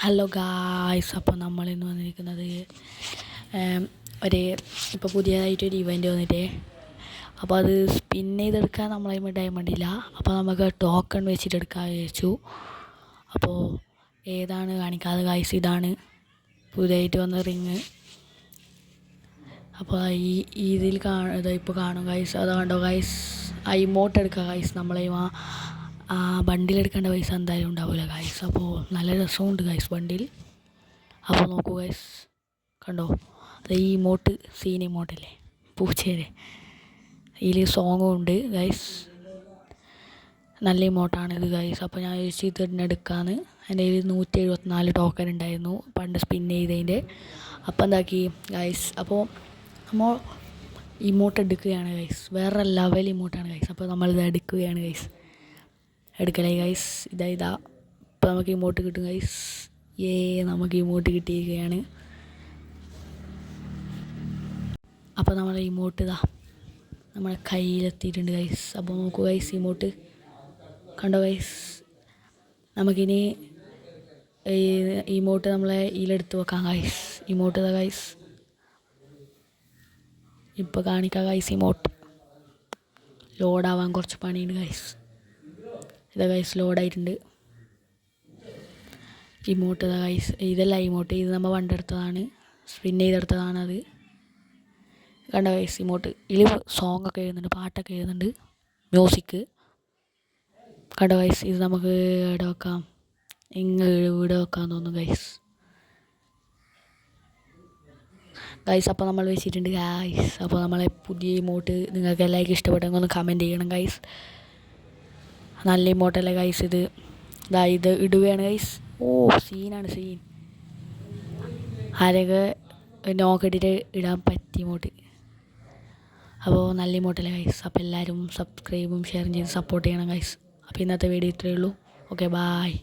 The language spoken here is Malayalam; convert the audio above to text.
ഹലോ ഗായ്സ്, അപ്പോൾ നമ്മളിന്ന് വന്നിരിക്കുന്നത് ഒരു ഇപ്പോൾ പുതിയതായിട്ടൊരു ഇവൻ്റ് വന്നിട്ടേ. അപ്പോൾ അത് സ്പിൻ ചെയ്തെടുക്കാൻ നമ്മളതിന് ഡയമണ്ടില്ല. അപ്പോൾ നമുക്ക് ടോക്കൺ വെച്ചിട്ട് എടുക്കാൻ വിചാരിച്ചു. അപ്പോൾ ഏതാണ് കാണിക്കാതെ ഗായ്സ്, ഇതാണ് പുതിയതായിട്ട് വന്ന റിങ്. അപ്പോൾ ഇതിൽ ഇപ്പോൾ കാണും ഗായ്സ്, അത് കണ്ടോ ഗായ്സ്, ആ ഇമോട്ട് എടുക്കുക ഗായ്സ്. ബണ്ടിലെടുക്കേണ്ട പൈസ എന്തായാലും ഉണ്ടാവില്ല ഗായ്സ്. അപ്പോൾ നല്ല രസമുണ്ട് ഗായ്സ് ബണ്ടിൽ. അപ്പോൾ നോക്കൂ ഗായ്സ്, കണ്ടോ, അത് ഈ ഇമോട്ട് സീൻ ഇമോട്ടല്ലേ, പൂച്ചേരെ. ഇതിൽ സോങ്ങും ഉണ്ട് ഗായ്സ്, നല്ല ഇമോട്ടാണിത് ഗായ്സ്. അപ്പോൾ ഞാൻ ചോദിച്ചു ഇത് തന്നെ എടുക്കാമെന്ന്. എൻ്റെ കയ്യിൽ 174 ടോക്കൺ ഉണ്ടായിരുന്നു പണ്ട് സ്പിൻ ചെയ്തതിൻ്റെ. അപ്പോൾ എന്താക്കി ഗായ്സ്, അപ്പോൾ നമ്മൾ ഇമോട്ട് എടുക്കുകയാണ് ഗൈസ്. വേറെ ലെവൽ ഇമോട്ടാണ് ഗൈസ്. അപ്പോൾ നമ്മളിത് എടുക്കുകയാണ് ഗൈസ്. എടുക്കലേ ഗൈസ്, ഇതാ ഇപ്പോൾ നമുക്ക് ഇമോട്ട് കിട്ടും ഗൈസ്. നമുക്ക് ഇമോട്ട് കിട്ടിയിരിക്കുകയാണ്. അപ്പോൾ നമ്മളെ ഇമോട്ട് ഇതാ നമ്മളെ കയ്യിലെത്തിയിട്ടുണ്ട് ഗൈസ്. അപ്പോൾ നോക്കൂ ഗൈസ്, ഇമോട്ട് കണ്ടോ ഗൈസ്. നമുക്കിനി ഇമോട്ട് നമ്മളെ ഇതിലെടുത്ത് വെക്കാം ഗൈസ്. ഇമോട്ട് ഇതാ ഗൈസ്, ഇപ്പോൾ കാണിക്കാം ഗൈസ്. ഇമോട്ട് ലോഡാവാൻ കുറച്ച് പണിയുണ്ട് ഗൈസ്. ഇതാ ഗൈസ്, ലോഡായിട്ടുണ്ട് ഇമോട്ട്. ഇതാ ഗൈസ്, ഇതല്ല ഇമോട്ട്, ഇത് നമ്മൾ പണ്ടെടുത്തതാണ്, സ്പിൻ ചെയ്തെടുത്തതാണ് അത്. കണ്ട ഗൈസ് ഇമോട്ട്. ഇതിൽ സോങ്ങൊക്കെ എഴുതുന്നുണ്ട്, പാട്ടൊക്കെ എഴുതുന്നുണ്ട്, മ്യൂസിക്. കണ്ട ഗൈസ്, ഇത് നമുക്ക് ഇവിടെ വെക്കാം, ഇവിടെ വെക്കാൻ തോന്നുന്നു ഗൈസ്. ഗൈസ് അപ്പോൾ നമ്മൾ വെച്ചിട്ടുണ്ട് ഗൈസ്. അപ്പോൾ നമ്മളെ പുതിയ ഇമോട്ട് നിങ്ങൾക്ക് എല്ലാവർക്കും ഇഷ്ടപ്പെട്ടെങ്കിൽ ഒന്ന് കമൻറ്റ് ചെയ്യണം ഗൈസ്. നല്ല ഇമോട്ടല്ലേ ഗൈസ് ഇത്. ഇത് ഇടുകയാണ് ഗൈസ്. സീനാണ് സീൻ. ആരൊക്കെ നോക്കിയിട്ട് ഇടാൻ പറ്റിയ ഇമോട്ട്. അപ്പോൾ നല്ല ഇമോട്ടല്ലേ ഗൈസ്. അപ്പോൾ എല്ലാവരും സബ്സ്ക്രൈബും ഷെയറും ചെയ്ത് സപ്പോർട്ട് ചെയ്യണം ഗൈസ്. അപ്പോൾ ഇന്നത്തെ വീഡിയോ ഇത്രയേ ഉള്ളൂ. Okay, bye.